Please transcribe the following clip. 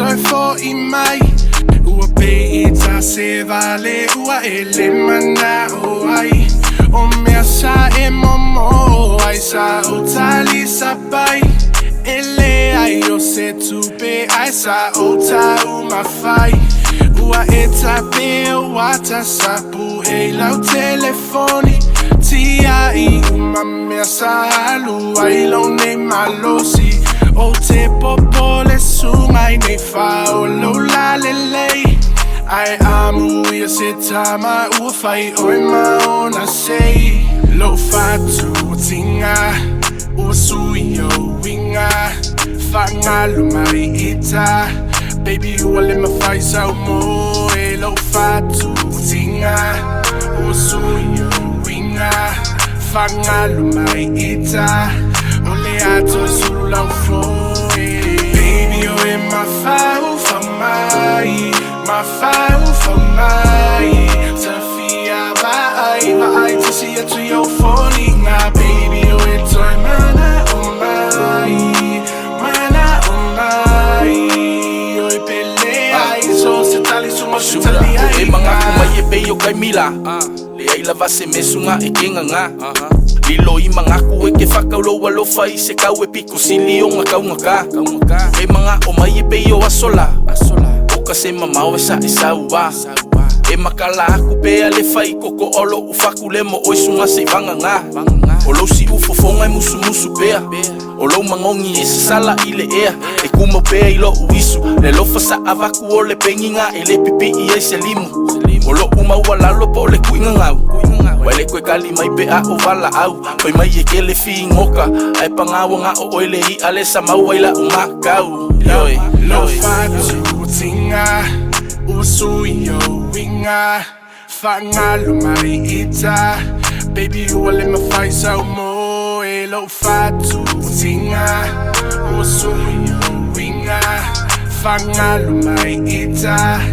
toi for i mig. Ua beita se vale, ua ele mana o ai. O mea sa e momo, ai sa o tali sa pai. Ele ai o se tupe, ai sa o ta umawhai. Ua e tape o wata sapu, e lau telefoni. Tia i uma mea sa alu, ai lau nei malosi. O te popole sungai nei wha o lau la lelei. Ai amu ia se tama ua whai oi maona sei. Lo fatu o tinga, ua sui o winga. Whangalo mai ita, baby ua le mawhai sau mo. E lo fatu o tinga, ua sui o winga. Whangalo mai ita, o le ato suru lau foi. Baby o e mawhau whamai, mawhau whamai. Tawhia vai tasi atu iau wholinga. Baby o e toi mana o mai, mana o mai. O e pele ai so se tali suma se tali ai. E mga kumai e pei o kai mila, le ai lava se mesunga e kenga nga. Lilo i mga ku e ke whakauloa lofa i se kau e piku sili o ngā kaungaka. E mga o mai e pei o asola, oka se mamau e sa e saua. E makala aku pea le whai koko olo u whaku le mo oisunga se vanga ngā. O lo si ufofonga e musu musu pea, o lo mangongi e se sala i le ea. E kuma pea i lo uisu, le lofa sa avaku o le penginga e le pipi i e se limu. O lo umaua lalo po le kuinga ngau, wale koe kali mai pe a o wala au. Pai mai e ke le fi ngoka, ai pangawa nga o oile i ale sa mauaila o makau. Yoi, lo fatu o tinga, ua sui o winga. Whangalo mai ita, baby ua le mawhai sau mo. E lo fatu o tinga, ua sui o winga. Whangalo mai ita.